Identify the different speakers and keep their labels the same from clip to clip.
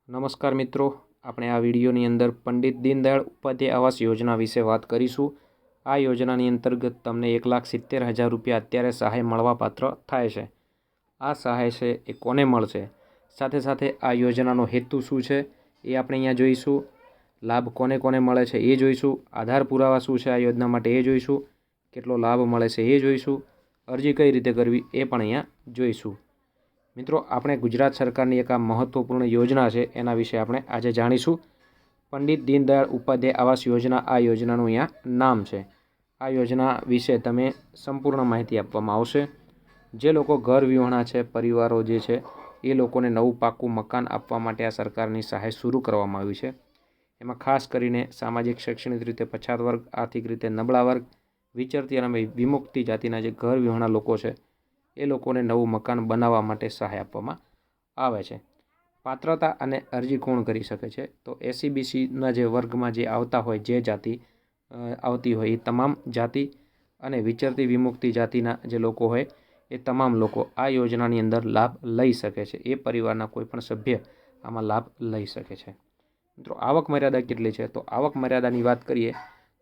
Speaker 1: નમસ્કાર મિત્રો, આપણે આ વિડીયોની અંદર પંડિત દીનદયાળ ઉપાધ્યાય આવાસ યોજના વિશે વાત કરીશું। આ યોજનાની અંતર્ગત તમને 1,70,000 રૂપિયા અત્યારે સહાય મળવાપાત્ર થાય છે। આ સહાય છે એ કોને મળશે, સાથે સાથે આ યોજનાનો હેતુ શું છે એ આપણે અહીંયા જોઈશું। લાભ કોને કોને મળે છે એ જોઈશું। આધાર પુરાવા શું છે આ યોજના માટે એ જોઈશું। કેટલો લાભ મળે છે એ જોઈશું। અરજી કઈ રીતે કરવી એ પણ અહીંયા જોઈશું। મિત્રો, આપણે ગુજરાત સરકારની એક આ મહત્વપૂર્ણ યોજના છે એના વિશે આપણે આજે જાણીશું। પંડિત દીનદયાળ ઉપાધ્યાય આવાસ યોજના આ યોજનાનું અહીંયા નામ છે। આ યોજના વિશે તમે સંપૂર્ણ માહિતી આપવામાં આવશે। જે લોકો ઘર વિહોણા છે, પરિવારો જે છે એ લોકોને નવું પાક્કું મકાન આપવા માટે આ સરકારની સહાય શરૂ કરવામાં આવી છે। એમાં ખાસ કરીને સામાજિક શૈક્ષણિક રીતે પછાત વર્ગ, આર્થિક રીતે નબળા વર્ગ, વિચરતી અને વિમુક્તિ જાતિના જે ઘર વિહોણા લોકો છે એ લોકોને નવું મકાન બનાવવા માટે સહાય આપવામાં આવે છે। પાત્રતા અને અરજી કોણ કરી શકે છે, તો SC/BCના જે વર્ગમાં જે આવતા હોય, જે જાતિ આવતી હોય એ તમામ જાતિ અને વિચરતી વિમુક્તિ જાતિના જે લોકો હોય એ તમામ લોકો આ યોજનાની અંદર લાભ લઈ શકે છે। એ પરિવારના કોઈ પણ સભ્ય આમાં લાભ લઈ શકે છે। મિત્રો, આવક મર્યાદા કેટલી છે, તો આવક મર્યાદાની વાત કરીએ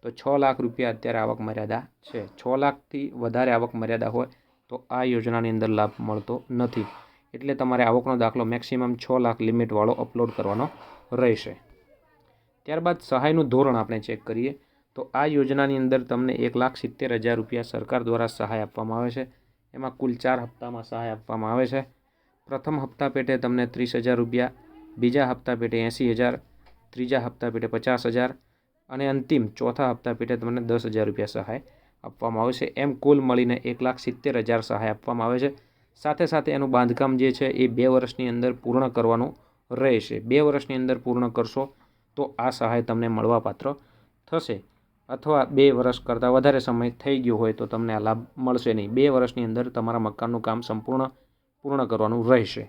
Speaker 1: તો 6 લાખ રૂપિયા અત્યારે આવક મર્યાદા છે। 6 લાખથી વધારે આવક મર્યાદા હોય તો આ યોજનાની અંદર લાભ મળતો નથી। એટલે તમારે આવકનો દાખલો મેક્સિમમ 6 લાખ લિમિટવાળો અપલોડ કરવાનો રહેશે। ત્યારબાદ સહાયનું ધોરણ આપણે ચેક કરીએ તો આ યોજનાની અંદર તમને 1,70,000 રૂપિયા સરકાર દ્વારા સહાય આપવામાં આવે છે। એમાં કુલ 4 હપ્તામાં સહાય આપવામાં આવે છે। પ્રથમ હપ્તા પેટે તમને 30,000 રૂપિયા, બીજા હપ્તા પેટે 80,000, ત્રીજા હપ્તા પેટે 50,000 અને અંતિમ ચોથા હપ્તા પેટે તમને 10,000 રૂપિયા સહાય આપવામાં આવે છે। એમ કુલ મળીને 1,70,000 સહાય આપવામાં આવે છે। સાથે સાથે એનું બાંધકામ જે છે એ 2 વર્ષની અંદર પૂર્ણ કરવાનું રહેશે। 2 વર્ષની અંદર પૂર્ણ કરશો તો આ સહાય તમને મળવાપાત્ર થશે, અથવા 2 વર્ષ કરતાં વધારે સમય થઈ ગયો હોય તો તમને આ લાભ મળશે નહીં। 2 વર્ષની અંદર તમારા મકાનનું કામ પૂર્ણ કરવાનું રહેશે।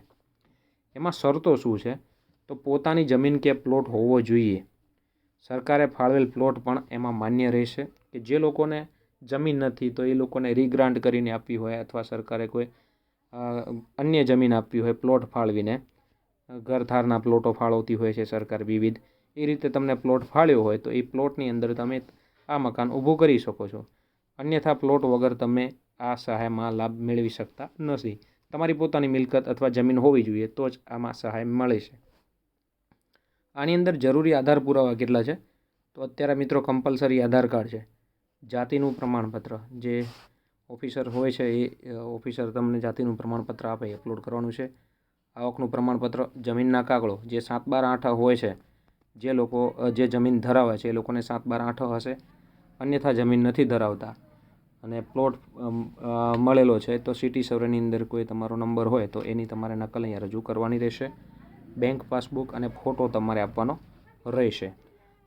Speaker 1: એમાં શરતો શું છે, તો પોતાની જમીન કે પ્લોટ હોવો જોઈએ। સરકારે ફાળવેલ પ્લોટ પણ એમાં માન્ય રહેશે। કે જે લોકોને જમીન નથી તો એ લોકોને રીગ્રાન્ટ કરીને આપવી હોય, અથવા સરકારે કોઈ અન્ય જમીન આપવી હોય પ્લોટ ફાળવીને, ઘરધારના પ્લોટો ફાળવતી હોય છે સરકાર વિવિધ, એ રીતે તમને પ્લોટ ફાળ્યો હોય તો એ પ્લોટની અંદર તમે આ મકાન ઊભું કરી શકો છો। અન્યથા પ્લોટ વગર તમે આ સહાયમાં લાભ મેળવી શકતા નથી। તમારી પોતાની મિલકત અથવા જમીન હોવી જોઈએ તો જ આમાં સહાય મળે છે। આની અંદર જરૂરી આધાર પુરાવા કેટલા છે, તો અત્યારે મિત્રો કમ્પલસરી આધાર કાર્ડ છે, જાતિનું પ્રમાણપત્ર, જે ઓફિસર હોય છે એ ઓફિસર તમને જાતિનું પ્રમાણપત્ર આપે એ અપલોડ કરવાનું છે। આવકનું પ્રમાણપત્ર, જમીનના કાગળો જે 7/12/8 હોય છે, જે લોકો જે જમીન ધરાવે છે એ લોકોને 7/12/8 હશે। અન્યથા જમીન નથી ધરાવતા અને પ્લોટ મળેલો છે તો સિટી સર્વેની અંદર કોઈ તમારો નંબર હોય તો એની તમારે નકલ અહીંયા રજૂ કરવાની રહેશે। બેંક પાસબુક અને ફોટો તમારે આપવાનો રહેશે।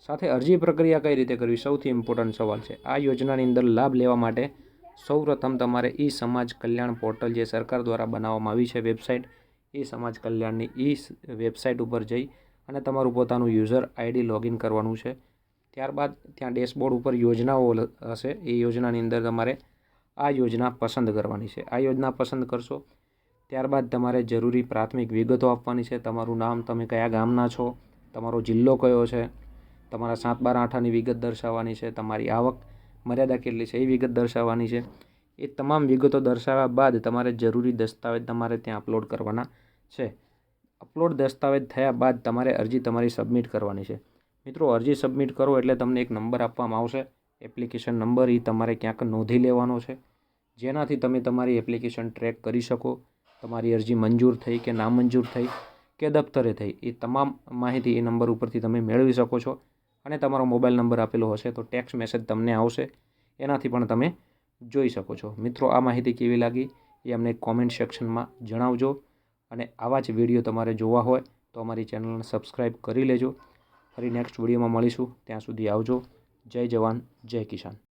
Speaker 1: સાથે અરજી પ્રક્રિયા કઈ રીતે કરવી, સૌથી ઇમ્પોર્ટન્ટ સવાલ છે। આ યોજનાની અંદર લાભ લેવા માટે સૌપ્રથમ તમારે સમાજ કલ્યાણ પોર્ટલ જે સરકાર દ્વારા બનાવવામાં આવી છે વેબસાઇટ, એ સમાજ કલ્યાણની વેબસાઇટ ઉપર જઈ અને તમારું પોતાનું યુઝર ID લોગિન કરવાનું છે। ત્યારબાદ ત્યાં ડેશબોર્ડ ઉપર યોજનાઓ હશે, એ યોજનાની અંદર તમારે આ યોજના પસંદ કરવાની છે। આ યોજના પસંદ કરશો ત્યારબાદ તમારે જરૂરી પ્રાથમિક વિગતો આપવાની છે। તમારું નામ, તમે કયા ગામના છો, તમારો જિલ્લો કયો છે, તમારા 7/12/8ની વિગત દર્શાવવાની છે, તમારી આવક મર્યાદા કેટલી છે એ વિગત દર્શાવવાની છે। એ તમામ વિગતો દર્શાવ્યા બાદ તમારે જરૂરી દસ્તાવેજ તમારે ત્યાં અપલોડ કરવાના છે। અપલોડ દસ્તાવેજ થયા બાદ તમારે અરજી તમારી સબમિટ કરવાની છે। મિત્રો, અરજી સબમિટ કરો એટલે તમને એક નંબર આપવામાં આવશે, એપ્લિકેશન નંબર, એ તમારે ક્યાંક નોંધી લેવાનો છે, જેનાથી તમે તમારી એપ્લિકેશન ટ્રેક કરી શકો। તમારી અરજી મંજૂર થઈ કે નામંજૂર થઈ કે દફતરે થઈ, એ તમામ માહિતી એ નંબર ઉપરથી તમે મેળવી શકો છો। અને તમારો મોબાઈલ નંબર આપેલો હશે તો ટેક્સ્ટ મેસેજ તમને આવશે, એનાથી પણ તમે જોઈ શકો છો। મિત્રો, આ માહિતી કેવી લાગી એ અમને કોમેન્ટ સેક્શનમાં જણાવજો। અને આવા જ વિડીયો તમારે જોવા હોય તો અમારી ચેનલને સબસ્ક્રાઈબ કરી લેજો। ફરી નેક્સ્ટ વિડીયોમાં મળીશું, ત્યાં સુધી આવજો। જય જવાન, જય કિસાન।